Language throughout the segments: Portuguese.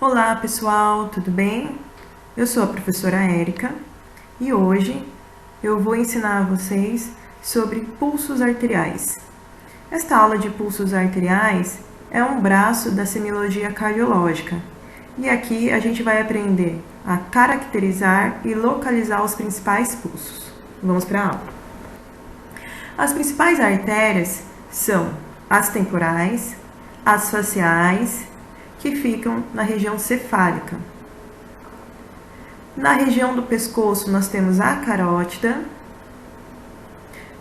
Olá pessoal, tudo bem? Eu sou a professora Érica e hoje eu vou ensinar a vocês sobre pulsos arteriais. Esta aula de pulsos arteriais é um braço da semiologia cardiológica e aqui a gente vai aprender a caracterizar e localizar os principais pulsos. Vamos para a aula. As principais artérias são as temporais, as faciais, que ficam na região cefálica. Na região do pescoço nós temos a carótida.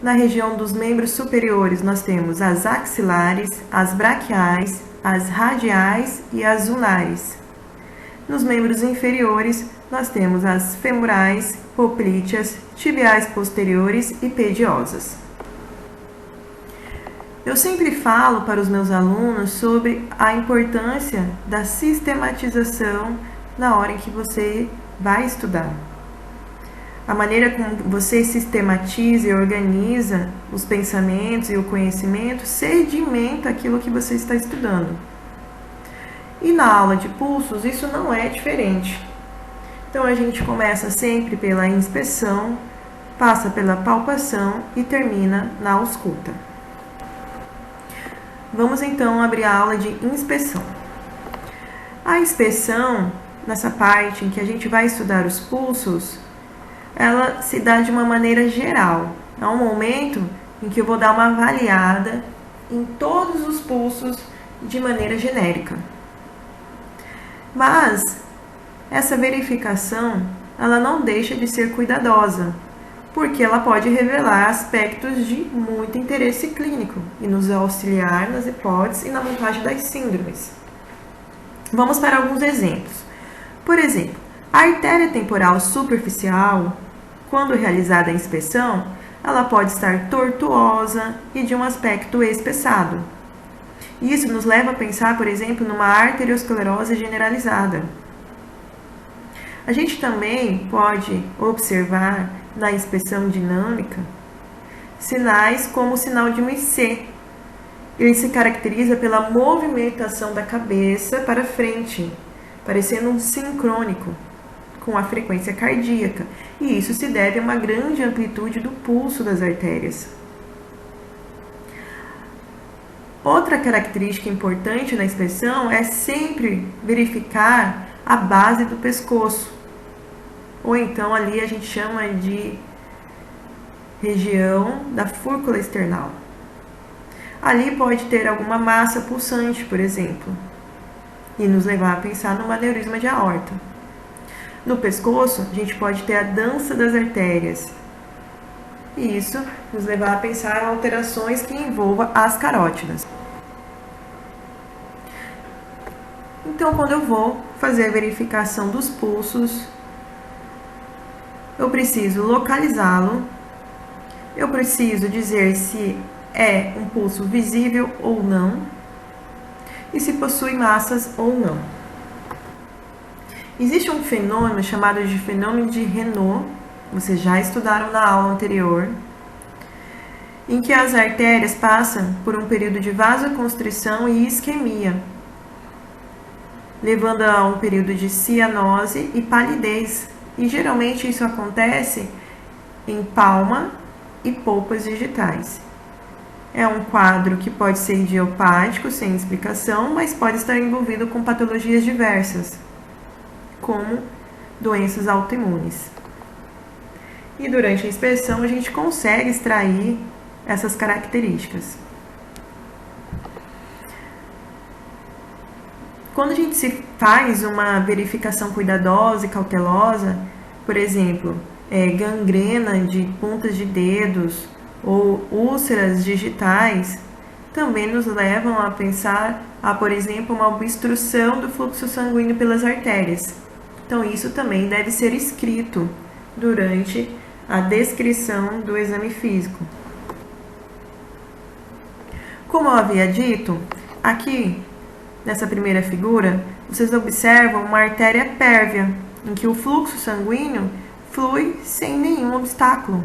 Na região dos membros superiores nós temos as axilares, as braquiais, as radiais e as unares. Nos membros inferiores nós temos as femorais, poplíteas, tibiais posteriores e pediosas. Eu sempre falo para os meus alunos sobre a importância da sistematização na hora em que você vai estudar. A maneira como você sistematiza e organiza os pensamentos e o conhecimento sedimenta aquilo que você está estudando. E na aula de pulsos isso não é diferente. Então a gente começa sempre pela inspeção, passa pela palpação e termina na ausculta. Vamos então abrir a aula de inspeção. A inspeção, nessa parte em que a gente vai estudar os pulsos, ela se dá de uma maneira geral. É um momento em que eu vou dar uma avaliada em todos os pulsos de maneira genérica. Mas essa verificação, ela não deixa de ser cuidadosa, porque ela pode revelar aspectos de muito interesse clínico e nos auxiliar nas hipóteses e na montagem das síndromes. Vamos para alguns exemplos. Por exemplo, a artéria temporal superficial, quando realizada a inspeção, ela pode estar tortuosa e de um aspecto espessado. Isso nos leva a pensar, por exemplo, numa arteriosclerose generalizada. A gente também pode observar na inspeção dinâmica sinais como o sinal de um IC. Ele se caracteriza pela movimentação da cabeça para frente, parecendo um sincrônico com a frequência cardíaca, e isso se deve a uma grande amplitude do pulso das artérias. Outra característica importante na inspeção é sempre verificar a base do pescoço, ou então ali a gente chama de região da fúrcula external. Ali pode ter alguma massa pulsante, por exemplo, e nos levar a pensar num aneurisma de aorta. No pescoço, a gente pode ter a dança das artérias, e isso nos levar a pensar em alterações que envolvam as carótidas. Então, quando eu vou fazer a verificação dos pulsos, eu preciso localizá-lo, eu preciso dizer se é um pulso visível ou não, e se possui massas ou não. Existe um fenômeno chamado de fenômeno de Renaud, vocês já estudaram na aula anterior, em que as artérias passam por um período de vasoconstrição e isquemia, levando a um período de cianose e palidez. E geralmente isso acontece em palma e polpas digitais. É um quadro que pode ser idiopático, sem explicação, mas pode estar envolvido com patologias diversas, como doenças autoimunes. E durante a inspeção a gente consegue extrair essas características. Quando a gente se faz uma verificação cuidadosa e cautelosa, por exemplo, gangrena de pontas de dedos ou úlceras digitais, também nos levam a pensar por exemplo, uma obstrução do fluxo sanguíneo pelas artérias. Então, isso também deve ser escrito durante a descrição do exame físico. Como eu havia dito, aqui nessa primeira figura, vocês observam uma artéria pérvia, em que o fluxo sanguíneo flui sem nenhum obstáculo.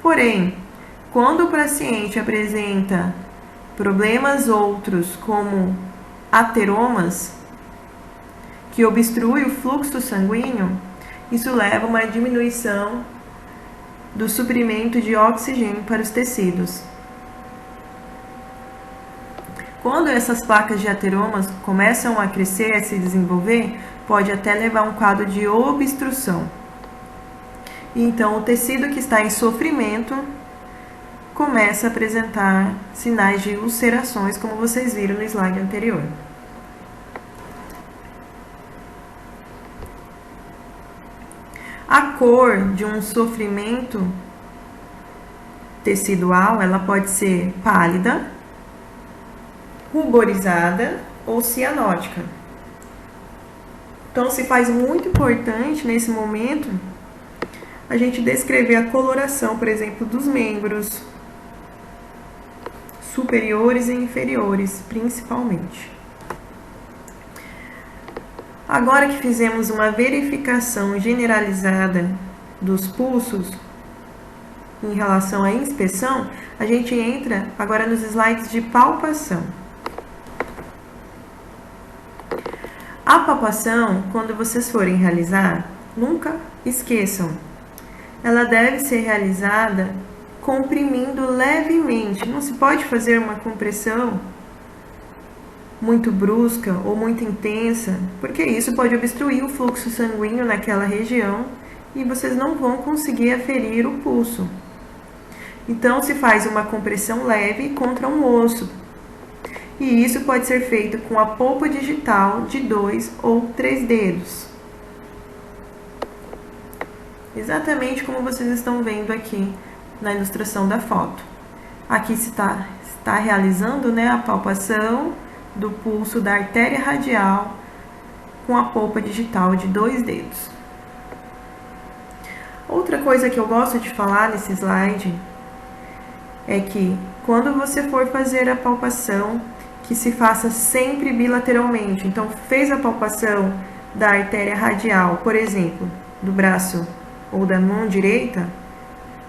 Porém, quando o paciente apresenta problemas outros, como ateromas, que obstrui o fluxo sanguíneo, isso leva a uma diminuição do suprimento de oxigênio para os tecidos. Quando essas placas de ateromas começam a crescer, a se desenvolver, pode até levar a um quadro de obstrução. Então, o tecido que está em sofrimento começa a apresentar sinais de ulcerações, como vocês viram no slide anterior. A cor de um sofrimento tecidual, ela pode ser pálida, ruborizada ou cianótica. Então, se faz muito importante nesse momento a gente descrever a coloração, por exemplo, dos membros superiores e inferiores, principalmente. Agora que fizemos uma verificação generalizada dos pulsos em relação à inspeção, a gente entra agora nos slides de palpação. A palpação, quando vocês forem realizar, nunca esqueçam, ela deve ser realizada comprimindo levemente. Não se pode fazer uma compressão muito brusca ou muito intensa, porque isso pode obstruir o fluxo sanguíneo naquela região e vocês não vão conseguir aferir o pulso. Então, se faz uma compressão leve contra um osso. E isso pode ser feito com a polpa digital de 2 ou 3 dedos. Exatamente como vocês estão vendo aqui na ilustração da foto. Aqui se está realizando, né, a palpação do pulso da artéria radial com a polpa digital de 2 dedos. Outra coisa que eu gosto de falar nesse slide é que quando você for fazer a palpação, que se faça sempre bilateralmente. Então, fez a palpação da artéria radial, por exemplo, do braço ou da mão direita,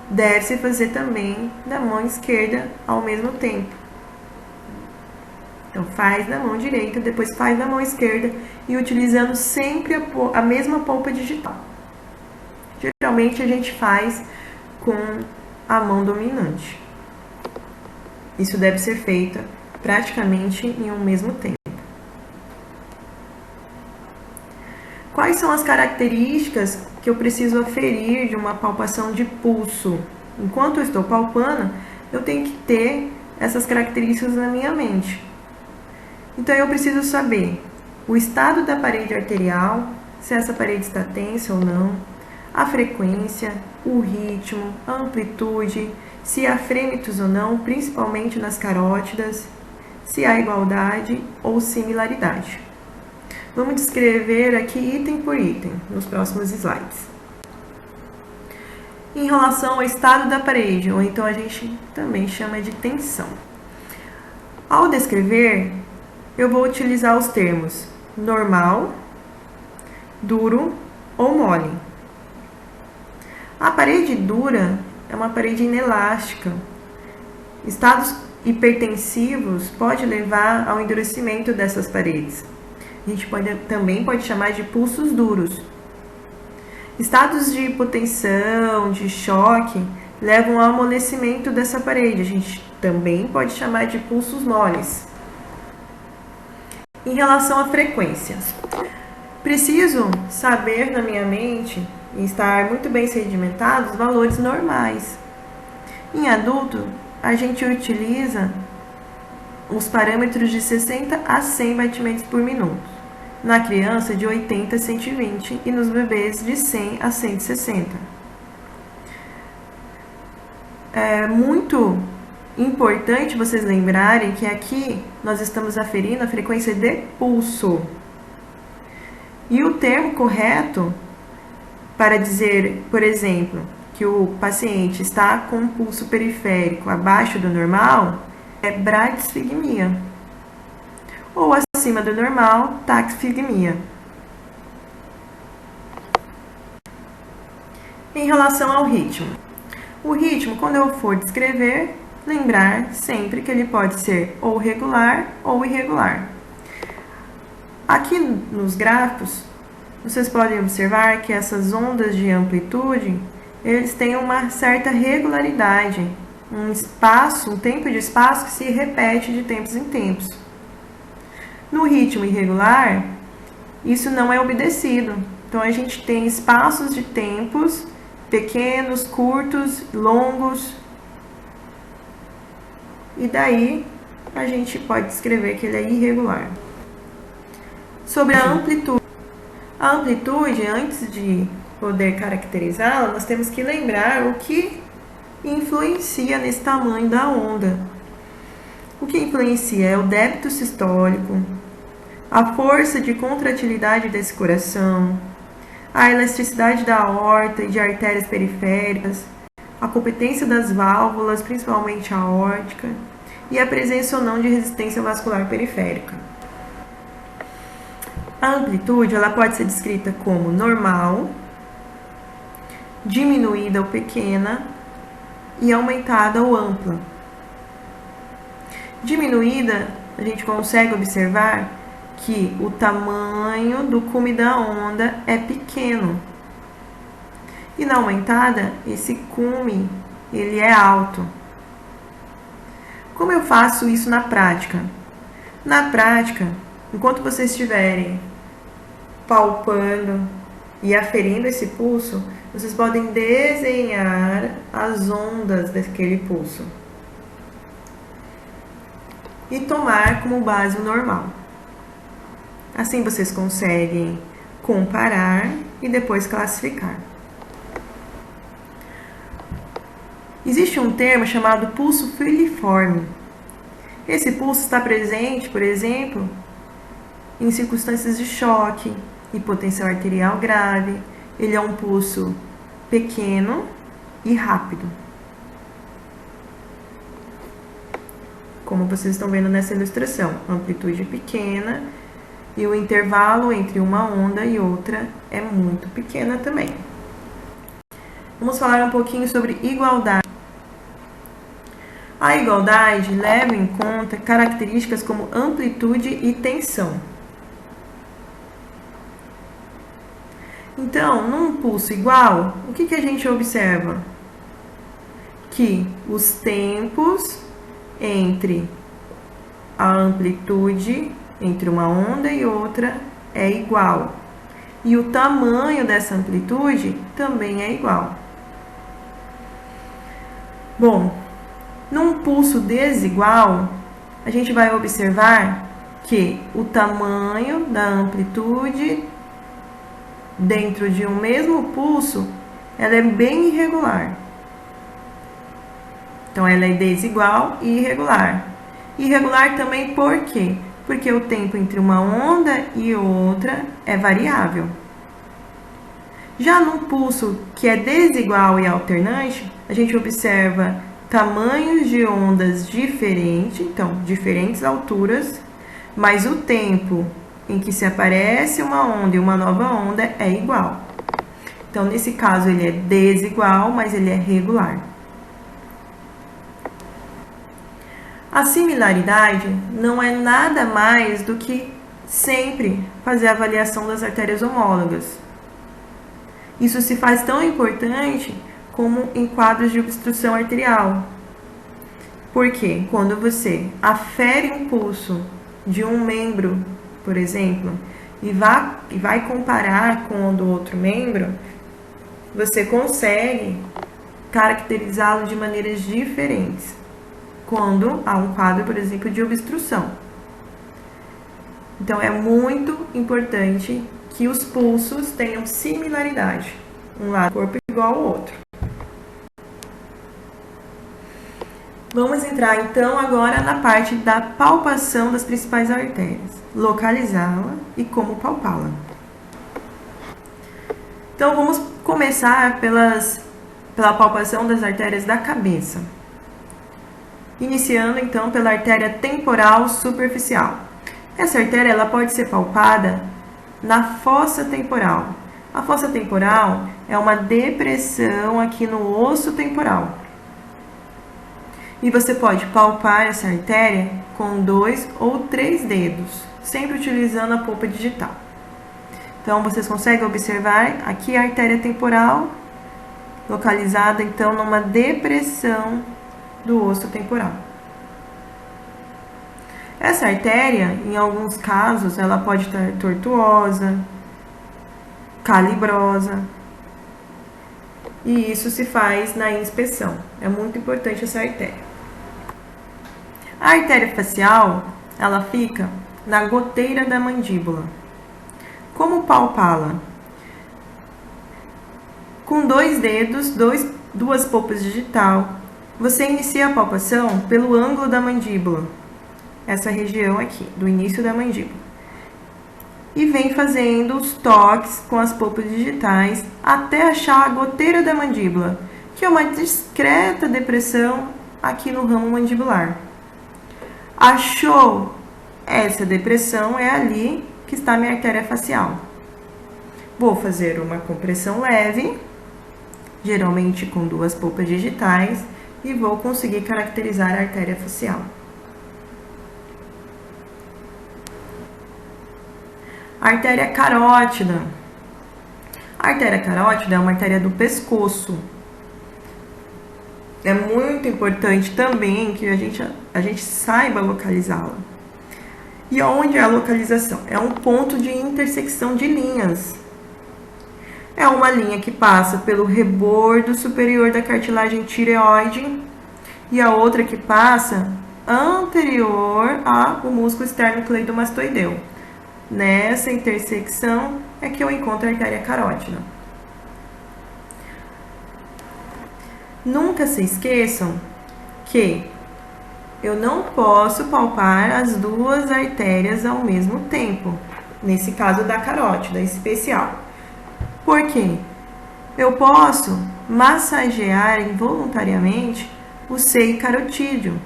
deve-se fazer também da mão esquerda ao mesmo tempo. Então, faz da mão direita, depois faz da mão esquerda e utilizando sempre a mesma polpa digital. Geralmente, a gente faz com a mão dominante. Isso deve ser feito praticamente em um mesmo tempo. Quais são as características que eu preciso aferir de uma palpação de pulso? Enquanto eu estou palpando, eu tenho que ter essas características na minha mente. Então, eu preciso saber o estado da parede arterial, se essa parede está tensa ou não, a frequência, o ritmo, a amplitude, se há frêmitos ou não, principalmente nas carótidas, se há igualdade ou similaridade. Vamos descrever aqui item por item nos próximos slides. Em relação ao estado da parede, ou então a gente também chama de tensão. Ao descrever, eu vou utilizar os termos normal, duro ou mole. A parede dura é uma parede inelástica. Estados hipertensivos pode levar ao endurecimento dessas paredes. A gente também pode chamar de pulsos duros. Estados de hipotensão, de choque, levam ao amolecimento dessa parede. A gente também pode chamar de pulsos moles. Em relação à frequência, preciso saber na minha mente e estar muito bem sedimentado os valores normais. Em adulto, a gente utiliza os parâmetros de 60 a 100 batimentos por minuto. Na criança, de 80 a 120 e nos bebês, de 100 a 160. É muito importante vocês lembrarem que aqui nós estamos aferindo a frequência de pulso. E o termo correto para dizer, por exemplo, que o paciente está com um pulso periférico abaixo do normal é bradisfigmia. Ou acima do normal, taquifigmia. Em relação ao ritmo. O ritmo, quando eu for descrever, lembrar sempre que ele pode ser ou regular ou irregular. Aqui nos gráficos, vocês podem observar que essas ondas de amplitude, eles têm uma certa regularidade, um tempo de espaço que se repete de tempos em tempos. No ritmo irregular, isso não é obedecido. Então, a gente tem espaços de tempos pequenos, curtos, longos. E daí, a gente pode descrever que ele é irregular. Sobre a amplitude. A amplitude, antes de poder caracterizá-la, nós temos que lembrar o que influencia nesse tamanho da onda. O que influencia é o débito sistólico, a força de contratilidade desse coração, a elasticidade da aorta e de artérias periféricas, a competência das válvulas, principalmente a aórtica, e a presença ou não de resistência vascular periférica. A amplitude ela pode ser descrita como normal, diminuída ou pequena e aumentada ou ampla. Diminuída, a gente consegue observar que o tamanho do cume da onda é pequeno. E na aumentada, esse cume ele é alto. Como eu faço isso na prática? Na prática, enquanto vocês estiverem palpando e aferindo esse pulso, vocês podem desenhar as ondas daquele pulso e tomar como base o normal. Assim vocês conseguem comparar e depois classificar. Existe um termo chamado pulso filiforme. Esse pulso está presente, por exemplo, em circunstâncias de choque, hipotensão arterial grave. Ele é um pulso pequeno e rápido, como vocês estão vendo nessa ilustração. Amplitude pequena e o intervalo entre uma onda e outra é muito pequena também. Vamos falar um pouquinho sobre igualdade. A igualdade leva em conta características como amplitude e tensão. Então, num pulso igual, o que a gente observa? Que os tempos entre a amplitude, entre uma onda e outra, é igual. E o tamanho dessa amplitude também é igual. Bom, num pulso desigual, a gente vai observar que o tamanho da amplitude dentro de um mesmo pulso, ela é bem irregular. Então, ela é desigual e irregular. Irregular também por quê? Porque o tempo entre uma onda e outra é variável. Já num pulso que é desigual e alternante, a gente observa tamanhos de ondas diferentes, então, diferentes alturas, mas o tempo em que se aparece uma onda e uma nova onda é igual. Então, nesse caso, ele é desigual, mas ele é regular. A similaridade não é nada mais do que sempre fazer a avaliação das artérias homólogas. Isso se faz tão importante como em quadros de obstrução arterial. Porque quando você afere um pulso de um membro, por exemplo, e vai comparar com o do outro membro, você consegue caracterizá-lo de maneiras diferentes quando há um quadro, por exemplo, de obstrução. Então, é muito importante que os pulsos tenham similaridade, um lado do corpo igual ao outro. Vamos entrar, então, agora na parte da palpação das principais artérias, localizá-la e como palpá-la. Então, vamos começar pela palpação das artérias da cabeça. Iniciando, então, pela artéria temporal superficial. Essa artéria ela pode ser palpada na fossa temporal. A fossa temporal é uma depressão aqui no osso temporal. E você pode palpar essa artéria com 2 ou 3 dedos. sempre utilizando a polpa digital. Então, vocês conseguem observar aqui a artéria temporal, localizada, então, numa depressão do osso temporal. Essa artéria, em alguns casos, ela pode estar tortuosa, calibrosa, e isso se faz na inspeção. É muito importante essa artéria. A artéria facial, ela fica na goteira da mandíbula. Como palpá-la? Com 2 dedos, duas polpas digital, você inicia a palpação pelo ângulo da mandíbula, essa região aqui, do início da mandíbula, e vem fazendo os toques com as polpas digitais até achar a goteira da mandíbula, que é uma discreta depressão aqui no ramo mandibular. Achou essa depressão, é ali que está a minha artéria facial. Vou fazer uma compressão leve, geralmente com 2 polpas digitais, e vou conseguir caracterizar a artéria facial. Artéria carótida. A artéria carótida é uma artéria do pescoço. É muito importante também que a gente saiba localizá-la. E onde é a localização? É um ponto de intersecção de linhas. É uma linha que passa pelo rebordo superior da cartilagem tireoide e a outra que passa anterior ao músculo externo cleidomastoideu. Nessa intersecção é que eu encontro a artéria carótida. Nunca se esqueçam que eu não posso palpar as 2 artérias ao mesmo tempo, nesse caso da carótida especial. Por quê? Eu posso massagear involuntariamente o seio carotídeo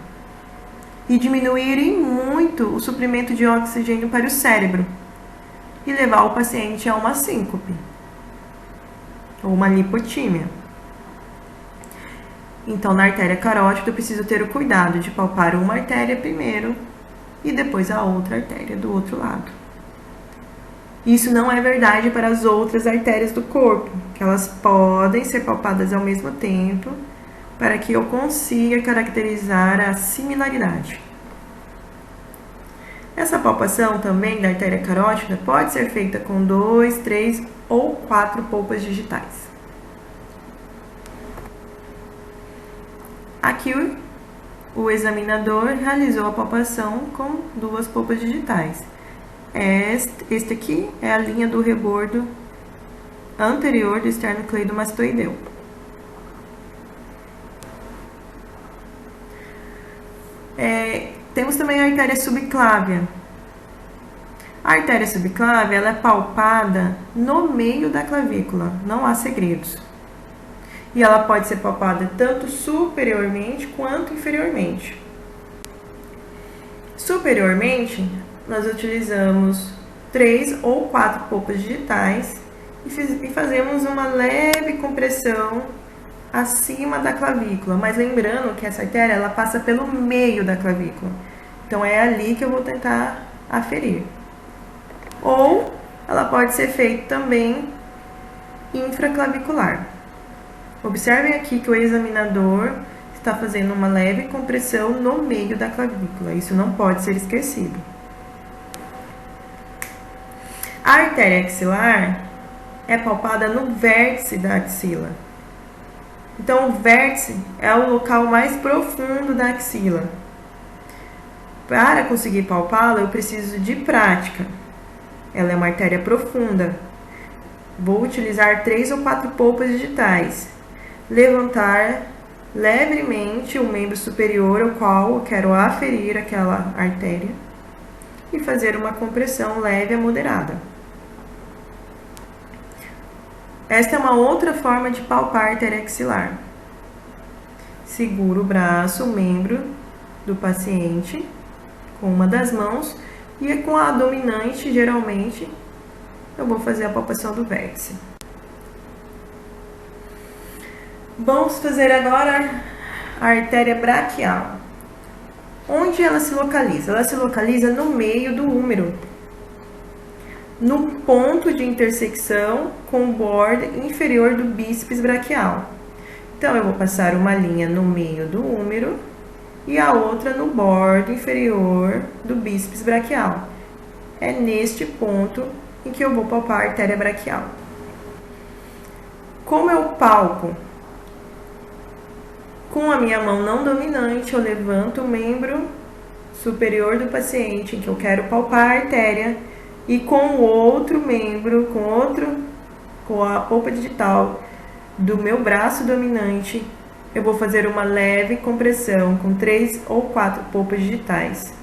e diminuir em muito o suprimento de oxigênio para o cérebro e levar o paciente a uma síncope ou uma lipotímia. Então, na artéria carótida, eu preciso ter o cuidado de palpar uma artéria primeiro e depois a outra artéria do outro lado. Isso não é verdade para as outras artérias do corpo, que elas podem ser palpadas ao mesmo tempo para que eu consiga caracterizar a similaridade. Essa palpação também da artéria carótida pode ser feita com 2, 3 ou 4 polpas digitais. Aqui o examinador realizou a palpação com 2 polpas digitais. Este aqui é a linha do rebordo anterior do esternocleidomastoideu. Temos também a artéria subclávia. A artéria subclávia ela é palpada no meio da clavícula, não há segredos. E ela pode ser palpada tanto superiormente quanto inferiormente. Superiormente, nós utilizamos 3 ou 4 polpas digitais e fazemos uma leve compressão acima da clavícula, mas lembrando que essa artéria ela passa pelo meio da clavícula, então é ali que eu vou tentar aferir. Ou ela pode ser feita também infraclavicular. Observem aqui que o examinador está fazendo uma leve compressão no meio da clavícula, isso não pode ser esquecido. A artéria axilar é palpada no vértice da axila. Então, o vértice é o local mais profundo da axila. Para conseguir palpá-la, eu preciso de prática. Ela é uma artéria profunda. Vou utilizar 3 ou 4 polpas digitais. Levantar levemente o membro superior ao qual eu quero aferir aquela artéria e fazer uma compressão leve a moderada. Esta é uma outra forma de palpar a artéria axilar. Seguro o braço, o membro do paciente, com uma das mãos, e com a dominante, geralmente, eu vou fazer a palpação do vértice. Vamos fazer agora a artéria braquial. Onde ela se localiza? Ela se localiza no meio do úmero. no ponto de intersecção com o bordo inferior do bíceps braquial. Então, eu vou passar uma linha no meio do úmero e a outra no bordo inferior do bíceps braquial. É neste ponto em que eu vou palpar a artéria braquial. Como eu palpo? Com a minha mão não dominante, eu levanto o membro superior do paciente em que eu quero palpar a artéria e com o outro membro, com a polpa digital do meu braço dominante, eu vou fazer uma leve compressão com 3 ou 4 polpas digitais.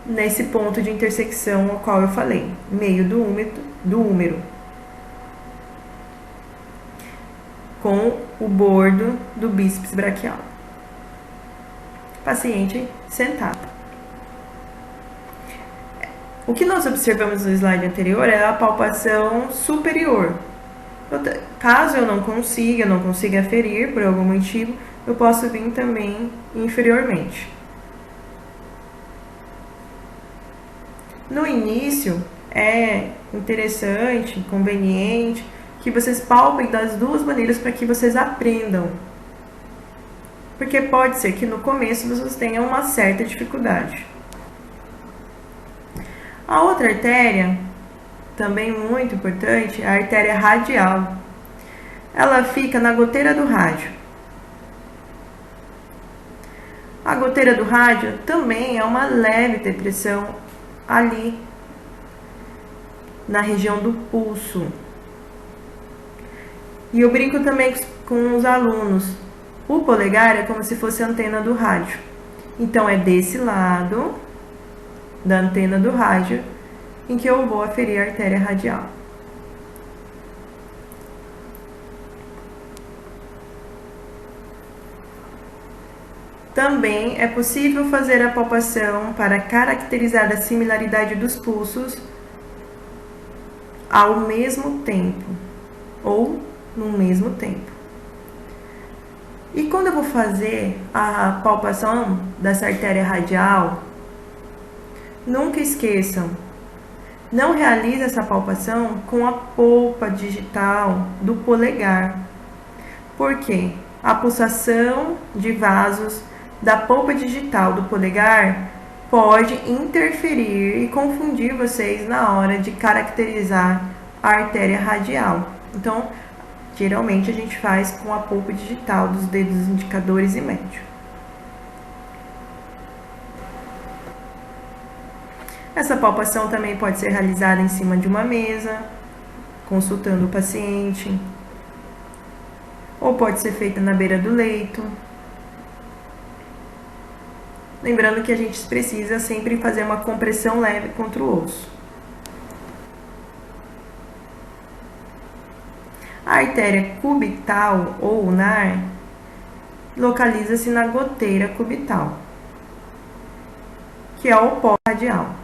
Nesse ponto de intersecção ao qual eu falei, meio do úmero, com o bordo do bíceps braquial. Paciente sentado. O que nós observamos no slide anterior é a palpação superior. Caso eu não consiga aferir por algum motivo, eu posso vir também inferiormente. No início, é interessante, conveniente, que vocês palpem das duas maneiras para que vocês aprendam. Porque pode ser que no começo vocês tenham uma certa dificuldade. A outra artéria, também muito importante, é a artéria radial. Ela fica na goteira do rádio. A goteira do rádio também é uma leve depressão ali na região do pulso. E eu brinco também com os alunos. O polegar é como se fosse a antena do rádio. Então é desse lado da antena do rádio em que eu vou aferir a artéria radial. Também é possível fazer a palpação para caracterizar a similaridade dos pulsos ao mesmo tempo ou no mesmo tempo. E quando eu vou fazer a palpação dessa artéria radial, nunca esqueçam, não realize essa palpação com a polpa digital do polegar. Por quê? A pulsação de vasos da polpa digital do polegar pode interferir e confundir vocês na hora de caracterizar a artéria radial. Então, geralmente a gente faz com a polpa digital dos dedos indicadores e médio. Essa palpação também pode ser realizada em cima de uma mesa, consultando o paciente, ou pode ser feita na beira do leito. Lembrando que a gente precisa sempre fazer uma compressão leve contra o osso. A artéria cubital ou ulnar localiza-se na goteira cubital, que é o oposto radial.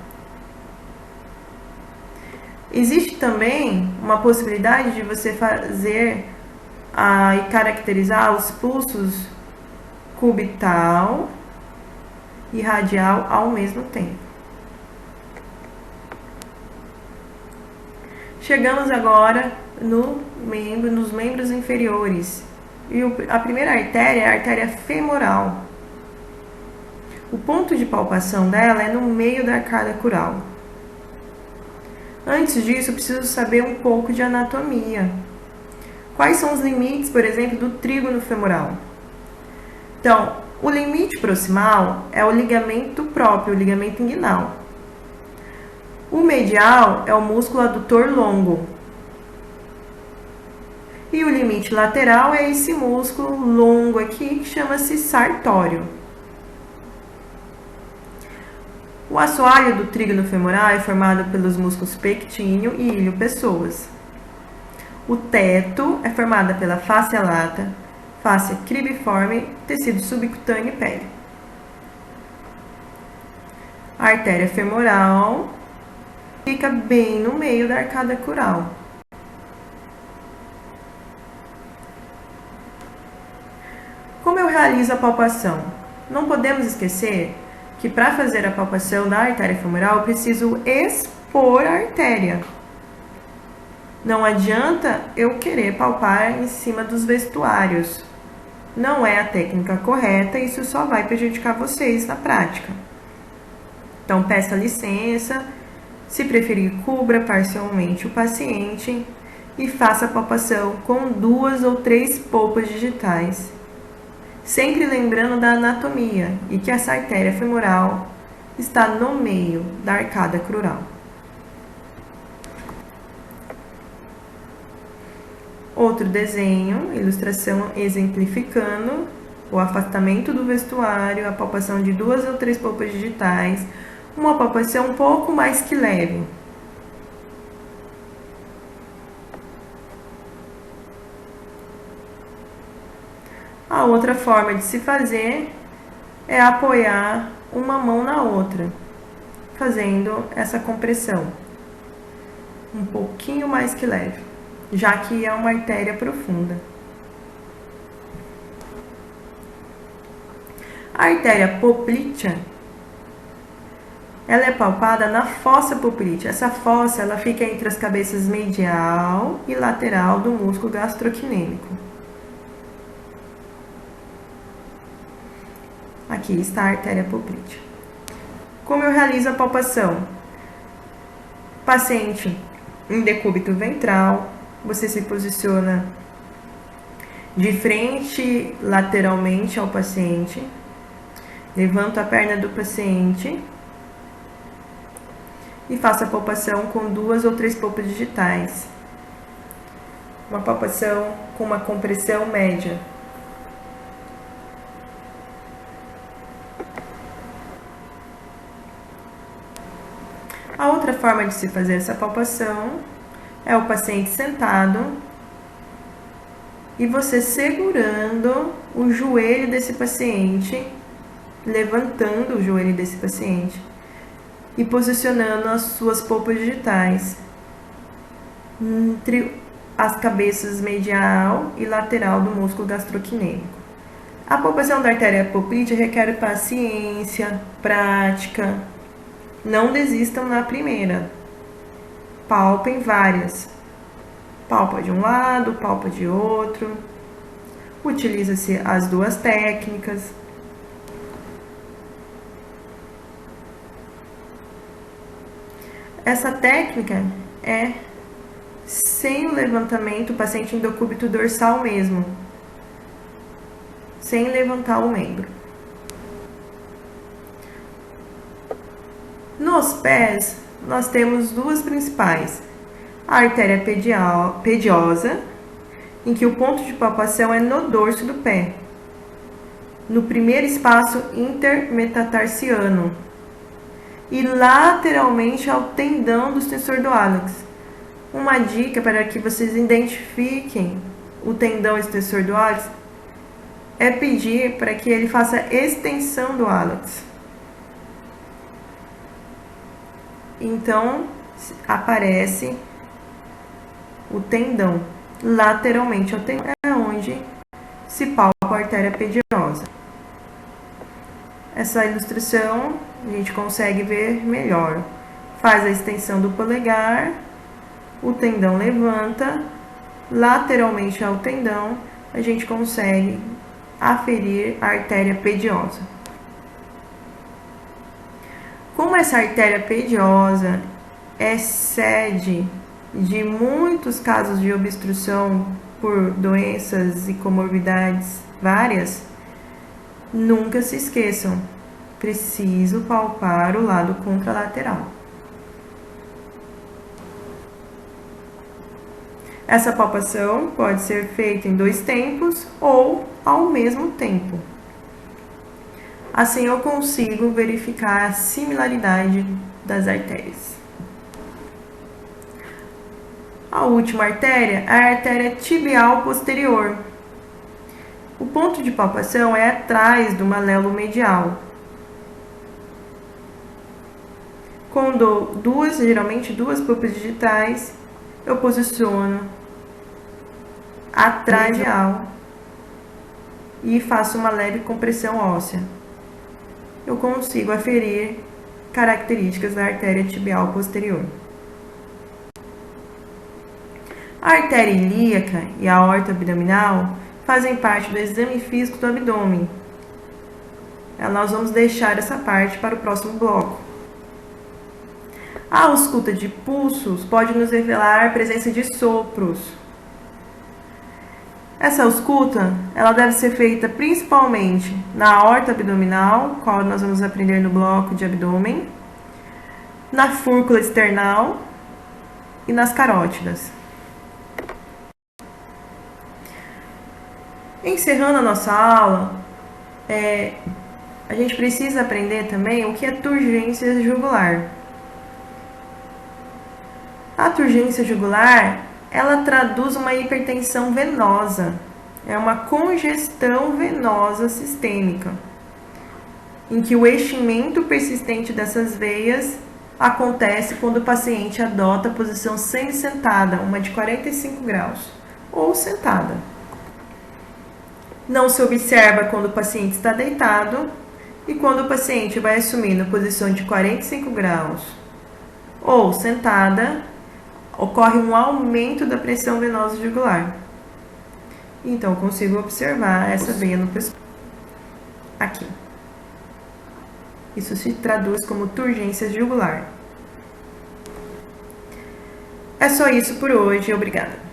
Existe também uma possibilidade de você fazer e caracterizar os pulsos cubital e radial ao mesmo tempo. Chegamos agora nos membros inferiores. E a primeira artéria é a artéria femoral. O ponto de palpação dela é no meio da arcada cural. Antes disso, eu preciso saber um pouco de anatomia. Quais são os limites, por exemplo, do trígono femoral? Então, o limite proximal é o ligamento próprio, o ligamento inguinal. O medial é o músculo adutor longo. E o limite lateral é esse músculo longo aqui, que chama-se sartório. O assoalho do trígono femoral é formado pelos músculos pectíneo e ilho-pessoas. O teto é formado pela fáscia lata, fáscia cribiforme, tecido subcutâneo e pele. A artéria femoral fica bem no meio da arcada cural. Como eu realizo a palpação? Não podemos esquecer que para fazer a palpação da artéria femoral eu preciso expor por artéria. Não adianta eu querer palpar em cima dos vestuários. Não é a técnica correta, isso só vai prejudicar vocês na prática. Então, peça licença, se preferir, cubra parcialmente o paciente e faça a palpação com 2 ou 3 polpas digitais. Sempre lembrando da anatomia e que essa artéria femoral está no meio da arcada crural. Outro desenho, ilustração exemplificando o afastamento do vestuário, a palpação de 2 ou 3 polpas digitais, uma palpação um pouco mais que leve. A outra forma de se fazer é apoiar uma mão na outra, fazendo essa compressão um pouquinho mais que leve, já que é uma artéria profunda. A artéria poplítea, ela é palpada na fossa poplítea. Essa fossa, ela fica entre as cabeças medial e lateral do músculo gastrocnêmico. Aqui está a artéria poplítea. Como eu realizo a palpação? Paciente em decúbito ventral, você se posiciona de frente lateralmente ao paciente, levanta a perna do paciente e faça a palpação com 2 ou 3 polpas digitais. Uma palpação com uma compressão média. A outra forma de se fazer essa palpação é o paciente sentado e você segurando o joelho desse paciente, levantando o joelho desse paciente e posicionando as suas polpas digitais entre as cabeças medial e lateral do músculo gastrocnêmico. A palpação da artéria poplítea requer paciência, prática. Não desistam na primeira. Palpem várias. Palpa de um lado, palpa de outro. Utiliza-se as 2 técnicas. Essa técnica é sem o levantamento, o paciente em decúbito dorsal mesmo, sem levantar o membro. Nos pés, nós temos 2 principais. A artéria pediosa, em que o ponto de palpação é no dorso do pé, no primeiro espaço intermetatarsiano e lateralmente ao tendão do extensor do hálux. Uma dica para que vocês identifiquem o tendão extensor do hálux é pedir para que ele faça extensão do hálux. Então, aparece o tendão lateralmente ao tendão, é onde se palpa a artéria pediosa. Essa ilustração a gente consegue ver melhor. Faz a extensão do polegar, o tendão levanta, lateralmente ao tendão, a gente consegue aferir a artéria pediosa. Como essa artéria pediosa é sede de muitos casos de obstrução por doenças e comorbidades várias, nunca se esqueçam, preciso palpar o lado contralateral. Essa palpação pode ser feita em 2 tempos ou ao mesmo tempo. Assim eu consigo verificar a similaridade das artérias. A última artéria é a artéria tibial posterior. O ponto de palpação é atrás do malelo medial. Com geralmente duas polpas digitais, eu posiciono atrás medial e faço uma leve compressão óssea. Eu consigo aferir características da artéria tibial posterior. A artéria ilíaca e a aorta abdominal fazem parte do exame físico do abdômen. Nós vamos deixar essa parte para o próximo bloco. A ausculta de pulsos pode nos revelar a presença de sopros. Essa ausculta, ela deve ser feita principalmente na aorta abdominal, qual nós vamos aprender no bloco de abdômen, na fúrcula external e nas carótidas. Encerrando a nossa aula, a gente precisa aprender também o que é turgência jugular. A turgência jugular, ela traduz uma hipertensão venosa, é uma congestão venosa sistêmica, em que o enchimento persistente dessas veias acontece quando o paciente adota a posição semi-sentada, uma de 45 graus, ou sentada. Não se observa quando o paciente está deitado e quando o paciente vai assumindo a posição de 45 graus ou sentada, ocorre um aumento da pressão venosa jugular. Então, eu consigo observar essa veia no pescoço. Aqui. Isso se traduz como turgência jugular. É só isso por hoje. Obrigada.